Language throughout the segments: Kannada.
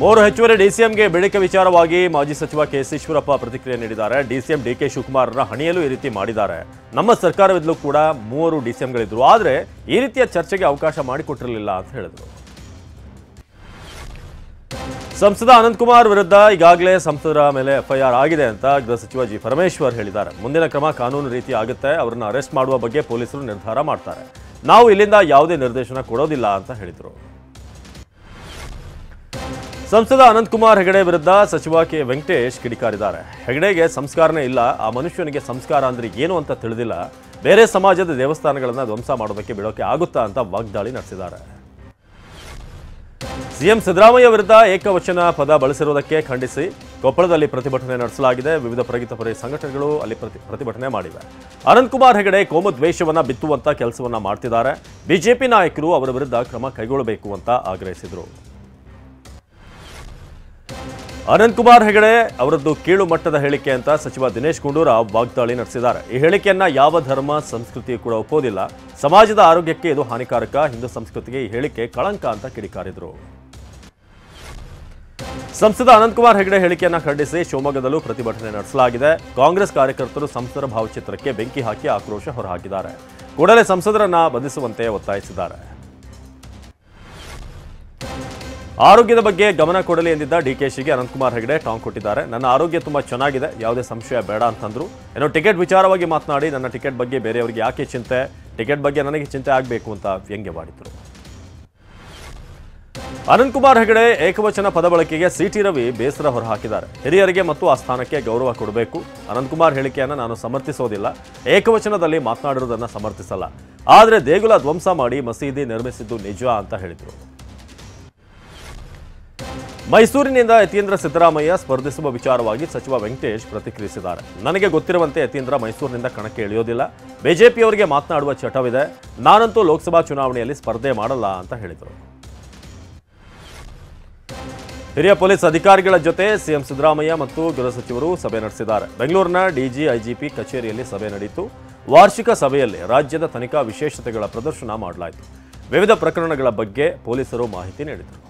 ಮೂರು ಹೆಚ್ಚುವರಿ ಡಿಸಿಎಂಗೆ ಬೇಡಿಕೆ ವಿಚಾರವಾಗಿ ಮಾಜಿ ಸಚಿವ ಕೆಎಸ್ ಈಶ್ವರಪ್ಪ ಪ್ರತಿಕ್ರಿಯೆ ನೀಡಿದ್ದಾರೆ. ಡಿಸಿಎಂ ಡಿಕೆ ಶಿವಕುಮಾರರ ಹಣಿಯಲು ಈ ರೀತಿ ಮಾಡಿದ್ದಾರೆ. ನಮ್ಮ ಸರ್ಕಾರವಿದ್ದರೂ ಕೂಡ ಮೂವರು ಡಿಸಿಎಂಗಳಿದ್ರು, ಆದರೆ ಈ ರೀತಿಯ ಚರ್ಚೆಗೆ ಅವಕಾಶ ಮಾಡಿಕೊಟ್ಟಿರಲಿಲ್ಲ ಅಂತ ಹೇಳಿದರು. ಸಂಸದ ಅನಂತಕುಮಾರ್ ವಿರುದ್ಧ ಈಗಾಗಲೇ ಸಂಸದರ ಮೇಲೆ ಎಫ್ಐಆರ್ ಆಗಿದೆ ಅಂತ ಗೃಹ ಸಚಿವ ಜಿ ಪರಮೇಶ್ವರ್ ಹೇಳಿದ್ದಾರೆ. ಮುಂದಿನ ಕ್ರಮ ಕಾನೂನು ರೀತಿ ಆಗುತ್ತೆ, ಅವರನ್ನು ಅರೆಸ್ಟ್ ಮಾಡುವ ಬಗ್ಗೆ ಪೊಲೀಸರು ನಿರ್ಧಾರ ಮಾಡ್ತಾರೆ. ನಾವು ಇಲ್ಲಿಂದ ಯಾವುದೇ ನಿರ್ದೇಶನ ಕೊಡೋದಿಲ್ಲ ಅಂತ ಹೇಳಿದರು. ಸಂಸದ ಅನಂತಕುಮಾರ್ ಹೆಗಡೆ ವಿರುದ್ಧ ಸಚಿವ ಕೆ ವೆಂಕಟೇಶ್ ಕಿಡಿಕಾರಿದ್ದಾರೆ. ಹೆಗಡೆಗೆ ಸಂಸ್ಕಾರನೇ ಇಲ್ಲ, ಆ ಮನುಷ್ಯನಿಗೆ ಸಂಸ್ಕಾರ ಅಂದ್ರೆ ಏನು ಅಂತ ತಿಳಿದಿಲ್ಲ, ಬೇರೆ ಸಮಾಜದ ದೇವಸ್ಥಾನಗಳನ್ನು ಧ್ವಂಸ ಮಾಡೋದಕ್ಕೆ ಬಿಡೋಕೆ ಆಗುತ್ತಾ ಅಂತ ವಾಗ್ದಾಳಿ ನಡೆಸಿದ್ದಾರೆ. ಸಿಎಂ ಸಿದ್ದರಾಮಯ್ಯ ವಿರುದ್ಧ ಏಕವಚನ ಪದ ಬಳಸಿರುವುದಕ್ಕೆ ಖಂಡಿಸಿ ಕೊಪ್ಪಳದಲ್ಲಿ ಪ್ರತಿಭಟನೆ ನಡೆಸಲಾಗಿದೆ. ವಿವಿಧ ಪ್ರಗತಿಪರ ಸಂಘಟನೆಗಳು ಅಲ್ಲಿ ಪ್ರತಿಭಟನೆ ಮಾಡಿವೆ. ಅನಂತಕುಮಾರ್ ಹೆಗಡೆ ಕೋಮು ದ್ವೇಷವನ್ನ ಬಿತ್ತುವಂತ ಕೆಲಸವನ್ನ ಮಾಡ್ತಿದ್ದಾರೆ. ಬಿಜೆಪಿ ನಾಯಕರು ಅವರ ವಿರುದ್ಧ ಕ್ರಮ ಕೈಗೊಳ್ಳಬೇಕು ಅಂತ ಆಗ್ರಹಿಸಿದರು. ಅನಂತಕುಮಾರ್ ಹೆಗಡೆ ಅವರದ್ದು ಕೀಳು ಮಟ್ಟದ ಹೇಳಿಕೆ ಅಂತ ಸಚಿವ ದಿನೇಶ್ ಗುಂಡೂರಾವ್ ವಾಗ್ದಾಳಿ ನಡೆಸಿದ್ದಾರೆ. ಈ ಹೇಳಿಕೆಯನ್ನ ಯಾವ ಧರ್ಮ ಸಂಸ್ಕೃತಿ ಕೂಡ ಒಪ್ಪೋದಿಲ್ಲ, ಸಮಾಜದ ಆರೋಗ್ಯಕ್ಕೆ ಇದು ಹಾನಿಕಾರಕ, ಹಿಂದೂ ಸಂಸ್ಕೃತಿಗೆ ಈ ಹೇಳಿಕೆ ಕಳಂಕ ಅಂತ ಕಿಡಿಕಾರಿದರು. ಸಂಸದ ಅನಂತಕುಮಾರ್ ಹೆಗಡೆ ಹೇಳಿಕೆಯನ್ನ ಖಂಡಿಸಿ ಶಿವಮೊಗ್ಗದಲ್ಲೂ ಪ್ರತಿಭಟನೆ ನಡೆಸಲಾಗಿದೆ. ಕಾಂಗ್ರೆಸ್ ಕಾರ್ಯಕರ್ತರು ಸಂಸದರ ಭಾವಚಿತ್ರಕ್ಕೆ ಬೆಂಕಿ ಹಾಕಿ ಆಕ್ರೋಶ ಹೊರಹಾಕಿದ್ದಾರೆ. ಕೂಡಲೇ ಸಂಸದರನ್ನ ಬಂಧಿಸುವಂತೆ ಒತ್ತಾಯಿಸಿದ್ದಾರೆ. ಆರೋಗ್ಯದ ಬಗ್ಗೆ ಗಮನ ಕೊಡಲಿ ಎಂದಿದ್ದ ಡಿಕೆಶಿಗೆ ಅನಂತಕುಮಾರ್ ಹೆಗಡೆ ಟಾಂಗ್ ಕೊಟ್ಟಿದ್ದಾರೆ. ನನ್ನ ಆರೋಗ್ಯ ತುಂಬಾ ಚೆನ್ನಾಗಿದೆ, ಯಾವುದೇ ಸಂಶಯ ಬೇಡ ಅಂತಂದ್ರು. ಏನೋ ಟಿಕೆಟ್ ವಿಚಾರವಾಗಿ ಮಾತನಾಡಿ ನನ್ನ ಟಿಕೆಟ್ ಬಗ್ಗೆ ಬೇರೆಯವರಿಗೆ ಯಾಕೆ ಚಿಂತೆ, ಟಿಕೆಟ್ ಬಗ್ಗೆ ನನಗೆ ಚಿಂತೆ ಆಗಬೇಕು ಅಂತ ವ್ಯಂಗ್ಯವಾಡಿದ್ರು. ಅನಂತಕುಮಾರ್ ಹೆಗಡೆ ಏಕವಚನ ಪದ ಬಳಕೆಗೆ ಸಿಟಿ ರವಿ ಬೇಸರ ಹೊರಹಾಕಿದ್ದಾರೆ. ಹಿರಿಯರಿಗೆ ಮತ್ತು ಆ ಸ್ಥಾನಕ್ಕೆ ಗೌರವ ಕೊಡಬೇಕು. ಅನಂತಕುಮಾರ್ ಹೇಳಿಕೆಯನ್ನು ನಾನು ಸಮರ್ಥಿಸೋದಿಲ್ಲ, ಏಕವಚನದಲ್ಲಿ ಮಾತನಾಡಿರೋದನ್ನ ಸಮರ್ಥಿಸಲ್ಲ, ಆದರೆ ದೇಗುಲ ಧ್ವಂಸ ಮಾಡಿ ಮಸೀದಿ ನಿರ್ಮಿಸಿದ್ದು ನಿಜ ಅಂತ ಹೇಳಿದರು. ಮೈಸೂರಿನಿಂದ ಯತೀಂದ್ರ ಸಿದ್ದರಾಮಯ್ಯ ಸ್ಪರ್ಧಿಸುವ ವಿಚಾರವಾಗಿ ಸಚಿವ ವೆಂಕಟೇಶ್ ಪ್ರತಿಕ್ರಿಯಿಸಿದ್ದಾರೆ. ನನಗೆ ಗೊತ್ತಿರುವಂತೆ ಯತೀಂದ್ರ ಮೈಸೂರಿನಿಂದ ಕಣಕ್ಕೆ ಇಳಿಯೋದಿಲ್ಲ, ಬಿಜೆಪಿಯವರಿಗೆ ಮಾತನಾಡುವ ಚಟವಿದೆ, ನಾನಂತೂ ಲೋಕಸಭಾ ಚುನಾವಣೆಯಲ್ಲಿ ಸ್ಪರ್ಧೆ ಮಾಡಲ್ಲ ಅಂತ ಹೇಳಿದರು. ಹಿರಿಯ ಪೊಲೀಸ್ ಅಧಿಕಾರಿಗಳ ಜೊತೆ ಸಿಎಂ ಸಿದ್ದರಾಮಯ್ಯ ಮತ್ತು ಗೃಹ ಸಚಿವರು ಸಭೆ ನಡೆಸಿದ್ದಾರೆ. ಬೆಂಗಳೂರಿನ ಡಿಜಿ ಐಜಿಪಿ ಕಚೇರಿಯಲ್ಲಿ ಸಭೆ ನಡೆಯಿತು. ವಾರ್ಷಿಕ ಸಭೆಯಲ್ಲಿ ರಾಜ್ಯದ ತನಿಖಾ ವಿಶೇಷತೆಗಳ ಪ್ರದರ್ಶನ ಮಾಡಲಾಯಿತು. ವಿವಿಧ ಪ್ರಕರಣಗಳ ಬಗ್ಗೆ ಪೊಲೀಸರು ಮಾಹಿತಿ ನೀಡಿದರು.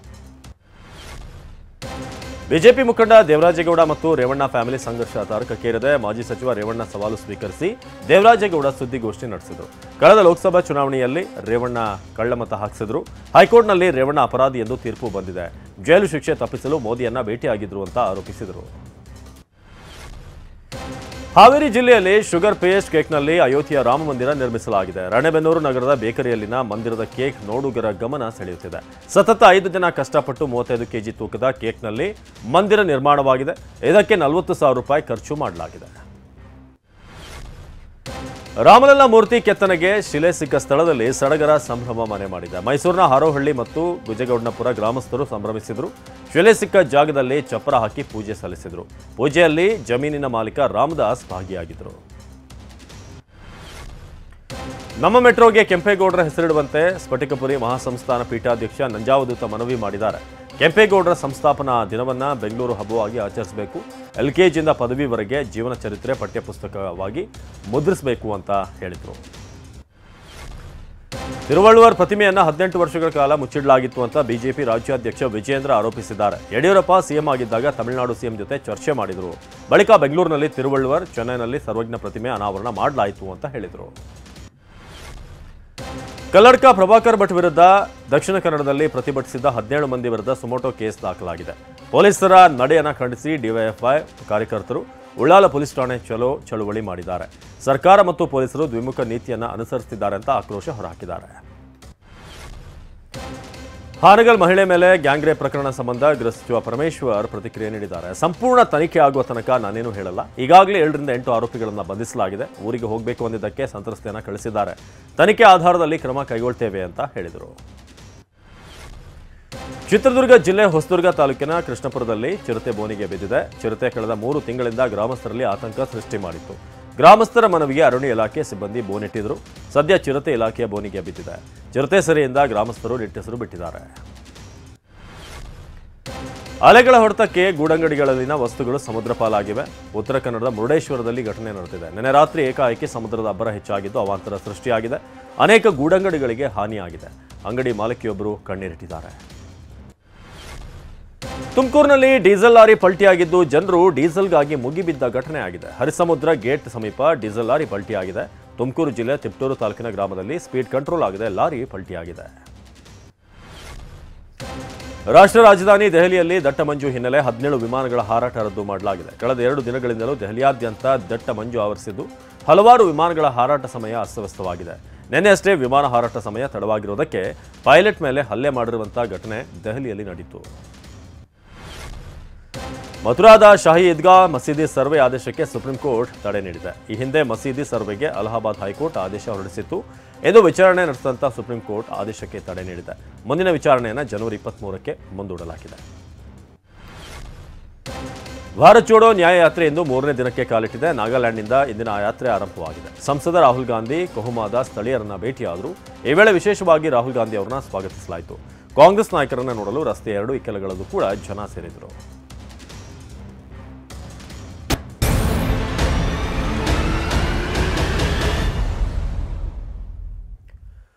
ಬಿಜೆಪಿ ಮುಖಂಡ ದೇವರಾಜೇಗೌಡ ಮತ್ತು ರೇವಣ್ಣ ಫ್ಯಾಮಿಲಿ ಸಂಘರ್ಷ ತಾರಕಕ್ಕೇರಿದೆ. ಮಾಜಿ ಸಚಿವ ರೇವಣ್ಣ ಸವಾಲು ಸ್ವೀಕರಿಸಿ ದೇವರಾಜೇಗೌಡ ಸುದ್ದಿಗೋಷ್ಠಿ ನಡೆಸಿದರು. ಕಳೆದ ಲೋಕಸಭಾ ಚುನಾವಣೆಯಲ್ಲಿ ರೇವಣ್ಣ ಕಳ್ಳಮತ ಹಾಕಿಸಿದ್ರು. ಹೈಕೋರ್ಟ್ನಲ್ಲಿ ರೇವಣ್ಣ ಅಪರಾಧಿ ಎಂದು ತೀರ್ಪು ಬಂದಿದೆ. ಜೈಲು ಶಿಕ್ಷೆ ತಪ್ಪಿಸಲು ಮೋದಿಯನ್ನ ಭೇಟಿಯಾಗಿದ್ರು ಅಂತ ಆರೋಪಿಸಿದರು. ಹಾವೇರಿ ಜಿಲ್ಲೆಯಲ್ಲಿ ಶುಗರ್ ಪೇಸ್ಟ್ ಕೇಕ್ನಲ್ಲಿ ಅಯೋಧ್ಯೆಯ ರಾಮ ಮಂದಿರ ನಿರ್ಮಿಸಲಾಗಿದೆ. ರಾಣೆಬೆನ್ನೂರು ನಗರದ ಬೇಕರಿಯಲ್ಲಿನ ಮಂದಿರದ ಕೇಕ್ ನೋಡುಗರ ಗಮನ ಸೆಳೆಯುತ್ತಿದೆ. ಸತತ 5 ದಿನ ಕಷ್ಟಪಟ್ಟು 35 ಕೆಜಿ ತೂಕದ ಕೇಕ್ನಲ್ಲಿ ಮಂದಿರ ನಿರ್ಮಾಣವಾಗಿದೆ. ಇದಕ್ಕೆ 40,000 ರೂಪಾಯಿ ಖರ್ಚು ಮಾಡಲಾಗಿದೆ. ರಾಮಲಲ್ಲ ಮೂರ್ತಿ ಕೆತ್ತನೆಗೆ ಶಿಲೆ ಸಿಕ್ಕ ಸ್ಥಳದಲ್ಲಿ ಸಡಗರ ಸಂಭ್ರಮ ಮನೆ ಮಾಡಿದೆ. ಮೈಸೂರಿನ ಹಾರೋಹಳ್ಳಿ ಮತ್ತು ಗುಜಗೌಡನಪುರ ಗ್ರಾಮಸ್ಥರು ಸಂಭ್ರಮಿಸಿದರು. ಶಿಲೆ ಸಿಕ್ಕ ಜಾಗದಲ್ಲಿ ಚಪ್ಪರ ಹಾಕಿ ಪೂಜೆ ಸಲ್ಲಿಸಿದರು. ಪೂಜೆಯಲ್ಲಿ ಜಮೀನಿನ ಮಾಲೀಕ ರಾಮದಾಸ್ ಭಾಗಿಯಾಗಿದ್ದರು. ನಮ್ಮ ಮೆಟ್ರೋಗೆ ಕೆಂಪೇಗೌಡರ ಹೆಸರಿಡುವಂತೆ ಸ್ಫಟಿಕಪುರಿ ಮಹಾಸಂಸ್ಥಾನ ಪೀಠಾಧ್ಯಕ್ಷ ನಂಜಾವಧೂತ ಮನವಿ ಮಾಡಿದ್ದಾರೆ. ಕೆಂಪೇಗೌಡರ ಸಂಸ್ಥಾಪನಾ ದಿನವನ್ನು ಬೆಂಗಳೂರು ಹಬ್ಬವಾಗಿ ಆಚರಿಸಬೇಕು. LKGಯಿಂದ ಪದವಿವರೆಗೆ ಜೀವನ ಚರಿತ್ರೆ ಪಠ್ಯಪುಸ್ತಕವಾಗಿ ಮುದ್ರಿಸಬೇಕು ಅಂತ ಹೇಳಿದರು. ತಿರುವಳ್ಳುವರ್ ಪ್ರತಿಮೆಯನ್ನು 18 ವರ್ಷಗಳ ಕಾಲ ಮುಚ್ಚಿಡಲಾಗಿತ್ತು ಅಂತ ಬಿಜೆಪಿ ರಾಜ್ಯಾಧ್ಯಕ್ಷ ವಿಜೇಂದ್ರ ಆರೋಪಿಸಿದ್ದಾರೆ. ಯಡಿಯೂರಪ್ಪ ಸಿಎಂ ಆಗಿದ್ದಾಗ ತಮಿಳುನಾಡು ಸಿಎಂ ಜೊತೆ ಚರ್ಚೆ ಮಾಡಿದರು. ಬಳಿಕ ಬೆಂಗಳೂರಿನಲ್ಲಿ ತಿರುವಳ್ಳುವರ್, ಚೆನ್ನೈನಲ್ಲಿ ಸರ್ವಜ್ಞ ಪ್ರತಿಮೆ ಅನಾವರಣ ಮಾಡಲಾಯಿತು ಅಂತ ಹೇಳಿದರು. ಕಲ್ಲಡ್ಕ ಪ್ರಭಾಕರ್ ಭಟ್ ವಿರುದ್ಧ ದಕ್ಷಿಣ ಕನ್ನಡದಲ್ಲಿ ಪ್ರತಿಭಟಿಸಿದ್ದ 17 ಮಂದಿ ವಿರುದ್ಧ ಸುಮೋಟೋ ಕೇಸ್ ದಾಖಲಾಗಿದೆ. ಪೊಲೀಸರ ನಡೆಯನ್ನು ಖಂಡಿಸಿ ಡಿವೈಎಫ್ಐ ಕಾರ್ಯಕರ್ತರು ಉಳ್ಳಾಲ ಪೊಲೀಸ್ ಠಾಣೆ ಚಳುವಳಿ ಮಾಡಿದ್ದಾರೆ. ಸರ್ಕಾರ ಮತ್ತು ಪೊಲೀಸರು ದ್ವಿಮುಖ ನೀತಿಯನ್ನು ಅನುಸರಿಸುತ್ತಿದ್ದಾರೆ ಅಂತ ಆಕ್ರೋಶ ಹೊರಹಾಕಿದ್ದಾರೆ. ಹಾನಗಲ್ ಮಹಿಳೆ ಮೇಲೆ ಗ್ಯಾಂಗ್ ರೇಪ್ ಪ್ರಕರಣ ಸಂಬಂಧ ಗೃಹ ಸಚಿವ ಪರಮೇಶ್ವರ್ ಪ್ರತಿಕ್ರಿಯೆ ನೀಡಿದ್ದಾರೆ. ಸಂಪೂರ್ಣ ತನಿಖೆ ಆಗುವ ತನಕ ನಾನೇನು ಹೇಳಲ್ಲ. ಈಗಾಗಲೇ 7 ರಿಂದ 8 ಆರೋಪಿಗಳನ್ನು ಬಂಧಿಸಲಾಗಿದೆ. ಊರಿಗೆ ಹೋಗಬೇಕು ಅಂದಿದ್ದಕ್ಕೆ ಸಂತ್ರಸ್ತೆಯನ್ನು ಕಳಿಸಿದ್ದಾರೆ. ತನಿಖೆ ಆಧಾರದಲ್ಲಿ ಕ್ರಮ ಕೈಗೊಳ್ತೇವೆ ಅಂತ ಹೇಳಿದರು. ಚಿತ್ರದುರ್ಗ ಜಿಲ್ಲೆ ಹೊಸದುರ್ಗ ತಾಲೂಕಿನ ಕೃಷ್ಣಪುರದಲ್ಲಿ ಚಿರತೆ ಬೋನಿಗೆ ಬಿದ್ದಿದೆ. ಚಿರತೆ ಕಳೆದ 3 ತಿಂಗಳಿಂದ ಗ್ರಾಮಸ್ಥರಲ್ಲಿ ಆತಂಕ ಸೃಷ್ಟಿ ಮಾಡಿತ್ತು. ಗ್ರಾಮಸ್ಥರ ಮನವಿಗೆ ಅರಣ್ಯ ಇಲಾಖೆ ಸಿಬ್ಬಂದಿ ಬೋನಿಟ್ಟಿದ್ರು. ಸದ್ಯ ಚಿರತೆ ಇಲಾಖೆಯ ಬೋನಿಗೆ ಬಿದ್ದಿದೆ. ಚಿರತೆ ಸೆರೆಯಿಂದ ಗ್ರಾಮಸ್ಥರು ನಿಟ್ಟುಸಿರು ಬಿಟ್ಟಿದ್ದಾರೆ. ಅಲೆಗಳ ಹೊಡೆತಕ್ಕೆ ಗೂಡಂಗಡಿಗಳಲ್ಲಿನ ವಸ್ತುಗಳು ಸಮುದ್ರ ಪಾಲಾಗಿವೆ. ಉತ್ತರ ಕನ್ನಡದ ಮುರುಡೇಶ್ವರದಲ್ಲಿ ಘಟನೆ ನಡೆದಿದೆ. ನಿನ್ನೆ ರಾತ್ರಿ ಏಕಾಏಕಿ ಸಮುದ್ರದ ಅಬ್ಬರ ಹೆಚ್ಚಾಗಿದ್ದು ಅವಾಂತರ ಸೃಷ್ಟಿಯಾಗಿದೆ. ಅನೇಕ ಗೂಡಂಗಡಿಗಳಿಗೆ ಹಾನಿಯಾಗಿದೆ. ಅಂಗಡಿ ಮಾಲಕಿಯೊಬ್ಬರು ಕಣ್ಣೀರಿಟ್ಟಿದ್ದಾರೆ. ತುಮಕೂರಿನಲ್ಲಿ ಡೀಸೆಲ್ ಲಾರಿ ಪಲ್ಟಿಯಾಗಿದ್ದು ಜನರು ಡೀಸೆಲ್ಗಾಗಿ ಮುಗಿಬಿದ್ದ ಘಟನೆ ಆಗಿದೆ. ಹರಿಸಮುದ್ರ ಗೇಟ್ ಸಮೀಪ ಡೀಸೆಲ್ ಲಾರಿ ಪಲ್ಟಿಯಾಗಿದೆ. ತುಮಕೂರು ಜಿಲ್ಲೆ ತಿಪಟೂರು ತಾಲೂಕಿನ ಗ್ರಾಮದಲ್ಲಿ ಸ್ಪೀಡ್ ಕಂಟ್ರೋಲ್ ಆಗದೆ ಲಾರಿ ಪಲ್ಟಿಯಾಗಿದೆ. ರಾಷ್ಟ್ರ ರಾಜಧಾನಿ ದೆಹಲಿಯಲ್ಲಿ ದಟ್ಟ ಮಂಜು ಹಿನ್ನೆಲೆ 17 ವಿಮಾನಗಳ ಹಾರಾಟ ರದ್ದು ಮಾಡಲಾಗಿದೆ. ಕಳೆದ 2 ದಿನಗಳಿಂದಲೂ ದೆಹಲಿಯಾದ್ಯಂತ ದಟ್ಟ ಮಂಜು ಆವರಿಸಿದ್ದು ಹಲವಾರು ವಿಮಾನಗಳ ಹಾರಾಟ ಸಮಯ ಅಸ್ತವ್ಯಸ್ತವಾಗಿದೆ. ನಿನ್ನೆಯಷ್ಟೇ ವಿಮಾನ ಹಾರಾಟ ಸಮಯ ತಡವಾಗಿರುವುದಕ್ಕೆ ಪೈಲಟ್ ಮೇಲೆ ಹಲ್ಲೆ ಮಾಡಿರುವಂತಹ ಘಟನೆ ದೆಹಲಿಯಲ್ಲಿ ನಡೆಯಿತು. ಮಥುರಾದ ಶಾಹಿ ಈದ್ಗಾ ಮಸೀದಿ ಸರ್ವೆ ಆದೇಶಕ್ಕೆ ಸುಪ್ರೀಂ ಕೋರ್ಟ್ ತಡೆ ನೀಡಿದೆ. ಈ ಹಿಂದೆ ಮಸೀದಿ ಸರ್ವೆಗೆ ಅಲಹಾಬಾದ್ ಹೈಕೋರ್ಟ್ ಆದೇಶ ಹೊರಡಿಸಿತ್ತು. ಇದು ವಿಚಾರಣೆ ನಡೆಸಿದಂಥ ಸುಪ್ರೀಂ ಕೋರ್ಟ್ ಆದೇಶಕ್ಕೆ ತಡೆ ನೀಡಿದೆ. ಮುಂದಿನ ವಿಚಾರಣೆಯನ್ನು ಜನವರಿ 23ಕ್ಕೆ ಮುಂದೂಡಲಾಗಿದೆ. ಭಾರತ್ ಜೋಡೋ ನ್ಯಾಯಯಾತ್ರೆ ಇಂದು 3ನೇ ದಿನಕ್ಕೆ ಕಾಲಿಟ್ಟಿದೆ. ನಾಗಾಲ್ಯಾಂಡ್ನಿಂದ ಇಂದಿನ ಯಾತ್ರೆ ಆರಂಭವಾಗಿದೆ. ಸಂಸದ ರಾಹುಲ್ ಗಾಂಧಿ ಕೊಹುಮಾದ ಸ್ಥಳೀಯರನ್ನ ಭೇಟಿಯಾದರು. ಈ ವೇಳೆ ವಿಶೇಷವಾಗಿ ರಾಹುಲ್ ಗಾಂಧಿ ಅವರನ್ನ ಸ್ವಾಗತಿಸಲಾಯಿತು. ಕಾಂಗ್ರೆಸ್ ನಾಯಕರನ್ನ ನೋಡಲು ರಸ್ತೆಯ 2 ಇಕ್ಕೆಲಗಳಲ್ಲೂ ಕೂಡ ಜನ ಸೇರಿದರು.